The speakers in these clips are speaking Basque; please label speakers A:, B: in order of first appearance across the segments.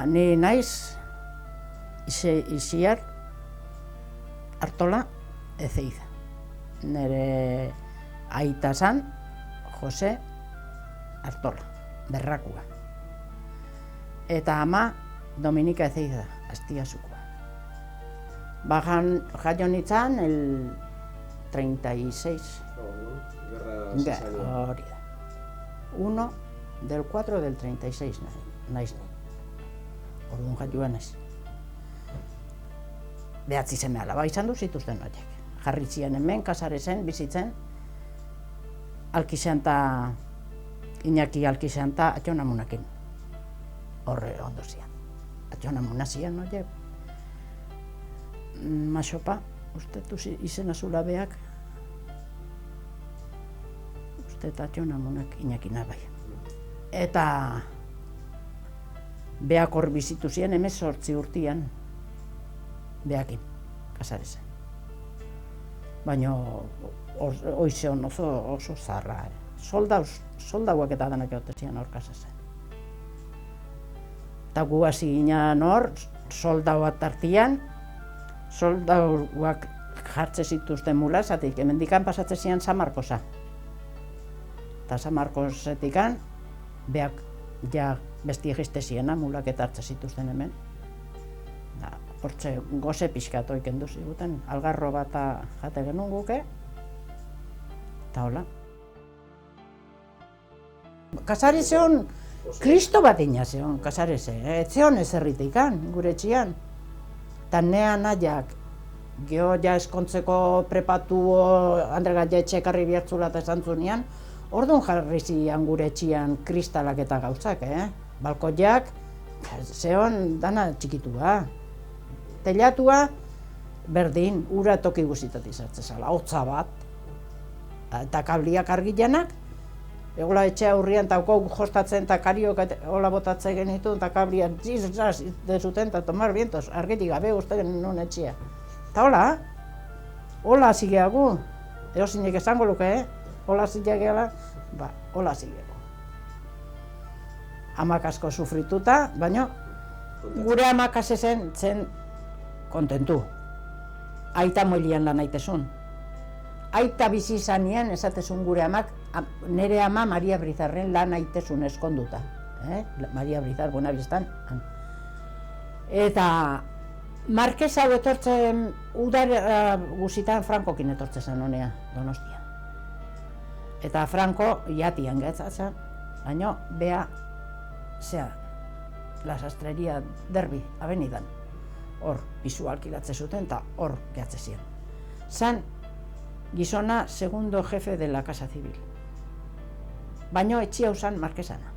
A: Ni naiz Isiar Artola Ezeiza. Nere aita zan Jose Artola, Berrakua. Eta ama Dominika Ezeiza, Astiasukoa. Jaio nintzen el 36. Hori da. 1 del 4 del 36 naiz ni. Orduan jaioa naiz. Behatzi seme alaba izan du zituzten horiek. Jarri ziren hemen, Kasaresen, bizitzen, Alkixanta, Iñaki Alkixanta, atxonamunakin. Horre ondo zian. Atxonamuna zian horiek. Maxopa, ustetu izena zula beak, uste atxonamunak Iñakina bai. Eta beak hor bizitu zian, 18 urtean, beakin, Kasaresen. Baina oizeon oso zarra. Soldauak eta danak egote zian hor Kasaresen. Eta gu hasi ginen hor, soldaua tartian, soldauak jartze zituzten mula, zatik hemendikan pasatze zian San Markosa. Eta San Markosetikan, beak ja besti egizte ziena, mulak eta hartze zituzten hemen. Hortze goze pixkat oiken duziguten, algarro bat jate genuen guke, eta hola. Kasaresen Kristo bat ina zeon, Kasarese, etzeon ezerritikan, gure etxian. Eta nea nahiak, geho ja eskontzeko prepatu Andregat ja etxekarri bihartzula eta esan zunean, orduan jarri zian gure etxian kristalak eta gauzak, balkoiak, zeon dana txikitua. Telatua, berdin, ura toki guztitat izartze zala, hotza bat. Eta kabliak argilanak, egola etxe aurrian eta okau jostatzen eta kariok hola botatzen genitu, eta kabliak zizaz dezuten eta tomar vientos, argitik gabe uste genuen etxea. Eta hola zigeagu, eosinek esango luke, hola zigeagela, hola zigegu. Amak asko sufrituta, baina gure amak asezen zen kontentu. Aita moilian lan aitezun. Aita bizi izanien esatezun gure amak, nere ama Maria Brizarren lan aitezun eskonduta. Maria Brizar, Buenabistan. Eta Markesa hau etortzen, udar guzitan Frankokin etortzen zen honea, Donostia. Eta Franko jatian getzatzen, baina bea, La Sastreria Derbi, Avenidan. Hor, pisu alkilatze zuten eta hor gehatze ziren. Zan gizona segundo jefe de la Casa Civil. Baina etxia usan Markesana,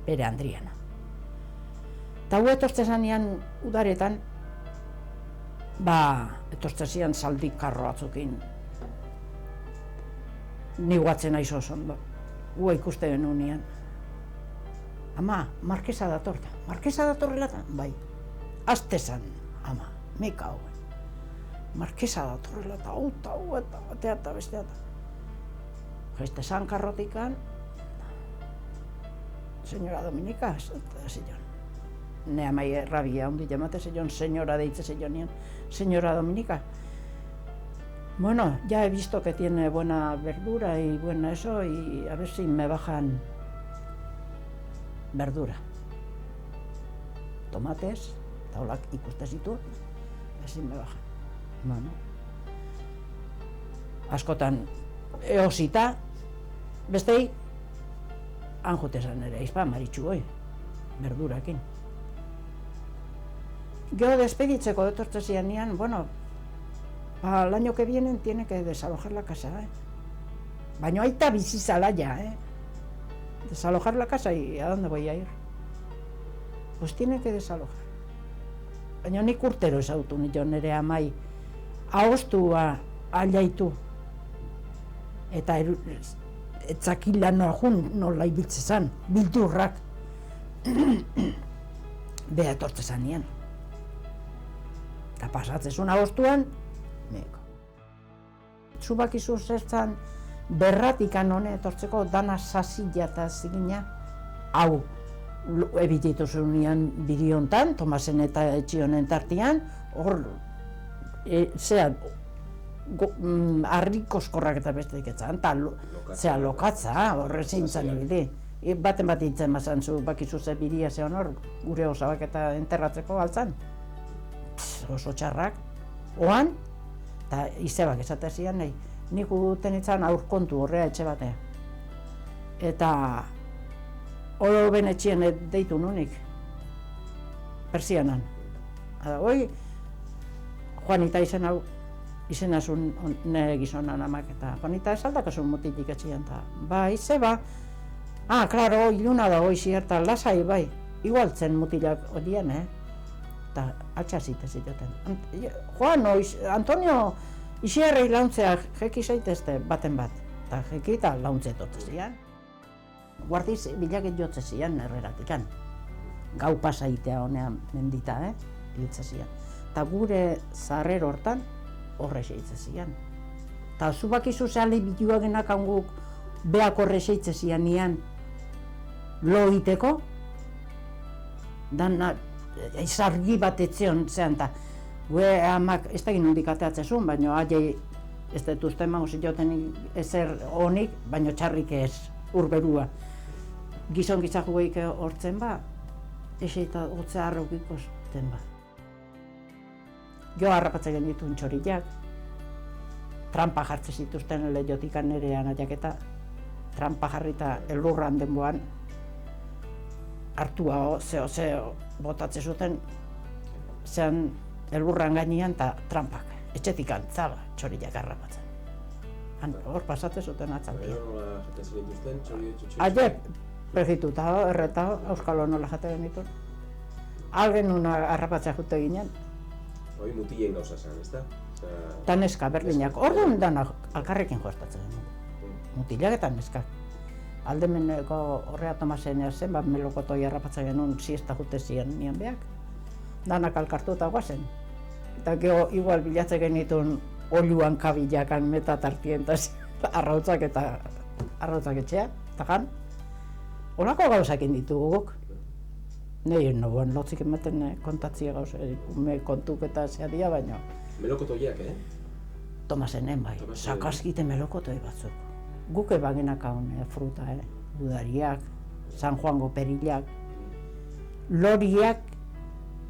A: bere Andriana. Eta hu etortze zanean udaretan, etortze zian zaldik karro batzukin. Ni guatzen aiz oso ondo, hu ikuste genunean. Ama, Markesa datorta, Markesa datorrelatan, bai. Azte zan, ama, meka hauen. Markesa datorrelata, eta batea eta bestea. Jaizte zan karrotikan, Señora Dominika, zion. Ne amai errabia hundi jamate zion, señora deitze zionian, Señora Dominika. Bueno, ya he visto que tiene buena verdura y buena eso, y a ver si me bajan verdura. Tomates, eta holak ikuste zitu, ezin me bajan. Bueno. Askotan eosita, bestei, han jutezan ere, izpa, maritxu goi, verdurakin. Gero despeditzeko etortze zianean, bueno, al año que viene tiene que desalojar la casa, Baina aita bizizala ya, Desalojar la casa y ¿a dónde voy a ir? Pues tiene que desalojar. Baina nik urtero ezautu nion nire amai ahostua aldaitu. Eta etzakila nola ibiltze zan, bildurrak. Bea etortze zanean. Eta pasatzezun ahostuan, neko. Zubakizu zertzan berratikan hone etortzeko dana sasila eta zigina, hau ebiditu zunean bidiontan, Tomasen eta Etxionen tartian, hor, harri koskorrak eta besteik etzan, eta lokatza, horre zintzen ibili. Baten bat hintzen mazan zu, bakizu ze bidia zeon hor, gure osabak eta enterratzeko altzan. Oso txarrak, oan, eta izebak esate zian nahi, nik uten itzan aurkontu horrea etxe batea. Eta oro ben etxien deitu nunik, persianan. Hoi, Juanita izen hau, izenazun nire gizonan amak eta Juanita esaldakasun mutitik etxien eta bai, zeba, klaro, iluna da hoi zierta, lasai, bai, igualtzen mutilak odien, eta altxazite zioten. Juan, Antonio, isierrei launtzeak jeki zaitezte baten bat, eta jeki eta launtze etortze zian. Guardiz bilaket jotze zian erreratikan. Gau pasaitea honean mendita, hiltze zian. Eta gure zarrer hortan, horre zeitze zian. Eta zubakizu zehali bituagenak hanguk beak horre zeitze zian nian lo iteko, dana izargi bat etzion zean, eta gue amak ez da ginundik ateatzezun, baina aiei ez dut uste emango zioten ezer honik, baina txarrik ez urberua. Gizon gitzajugeik hortzen ba, eseita hotze harrokiko zuten ba. Jo harrapatzen genituen txorillak, trampa jartze zituzten lehiotikan nire anaiak eta trampa jarrita elurran denboan hartua zeo botatze zuten zean elurran gainean eta trampak, etxetik antzaba txorillak harrapatzen. Hor pasatze zuten atzaldia.
B: Nola jaten zenituzten txorillo?
A: Aie, pergituta, erreta, euskalo nola jate genituen. Algen una harrapatzea jute ginen.
B: Hoi mutilen gauza zen, ezta?
A: Eta neska berdinak, orduan danak alkarrekin jostatzen genuen. Mutilak eta neskak. Aldemeneko horrea Tomasen zen, melokotoi harrapatzen genuen siesta jute ziren nian behak. Danak alkartu eta guazen. Eta geho igual bilatzen genituen oluan kabilakan metatartien eta arrautzak etxea, eta jan. Horako gauzakin ditugu guk. Nei noan lotzik ematen kontatzia gauza, kontuk eta zea baina.
B: Melokotoiak,
A: Tomasenen bai, sakaskite melokotoi batzuk. Guk ebagenak haun fruta, udariak, San Juango perilak, loriak,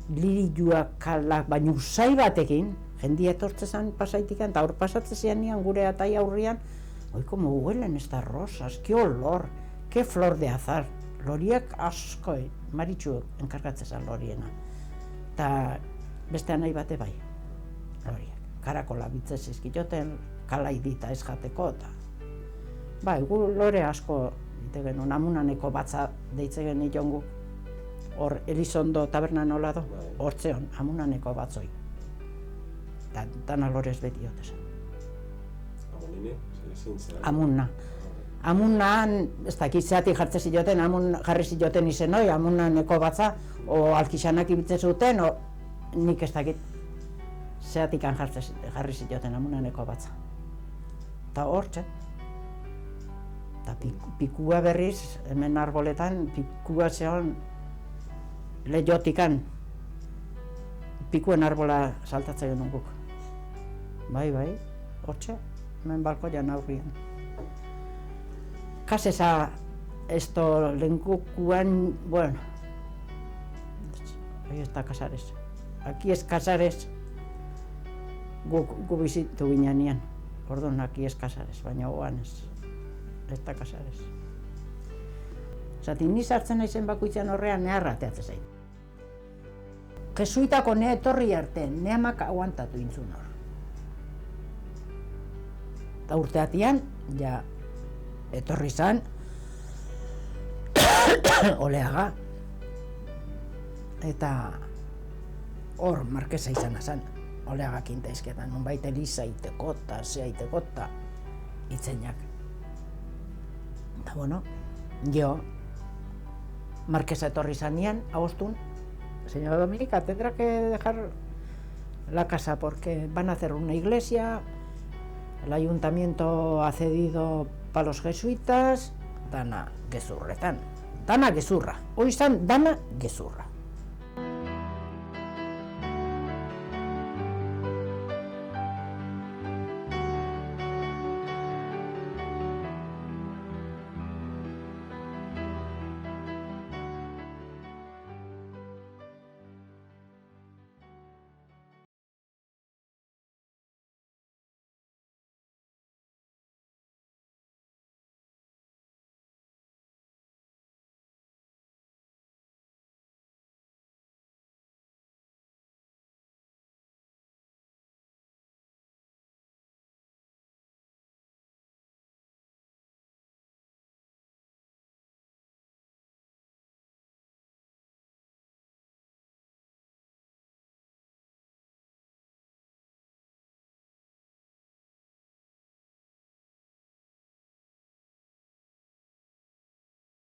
A: lirijuak kalak, baina usai batekin, jendia etortzezan pasaitikan, eta hor pasatzezian nian gure atai aurrian, oi, como huelen estas rosas, qué olor, qué flor de azar. Loriak asko, maritxuek enkargatzezan loriena. Eta beste anai bate bai, loriak. Karakola bitzez izkitoten, kalaidita ez jateko, eta bai, gu lore asko ite genuen, amunaneko batza deitze genion guk. Hor, Elizondo taberna nola do, hortzeon, amunaneko batzoi. Eta dana lorez beti otezen.
B: Amunine?
A: Amunna. Amunnan, ez dakit zeatik jartze zioten, amun jarri zioten izen hoi, amunnaneko batza, o alkisanak ibitze zuten, o nik ez dakit zeatik jarri zioten amunnaneko batza. Eta hortxe. Eta pikua berriz, hemen arboletan, pikua zeon lehiotikan, pikuen arbola saltatzen genuen guk. Bai, hortxe, hemen balkoian aurrian. Kasesa, esto lengukuan, bueno, ahí está Casares. Aquí es Casares, gu bizitu ginean, orduan aquí es Casares, baina oan ez da Casares. Zati, ni sartzen naizen bakoitzan horrean neharrateatze zain. Jesuitako ne etorri arte, ne amak aguantatu intzun hor. Eta urteatian, ja, etorri zan, Oleaga, eta hor markesa izan zan, Oleaga kintaizketan, nonbait Eliza iteko eta zea iteko eta itzeinak. Eta bueno, jo, markesa etorri zanean, agostun, señora Dominica, tendrá que dejar la casa porque van a hacer una iglesia, el ayuntamiento ha cedido para los jesuitas, dana gezurretan. dana gezurra. Hoi izan dana gezurra.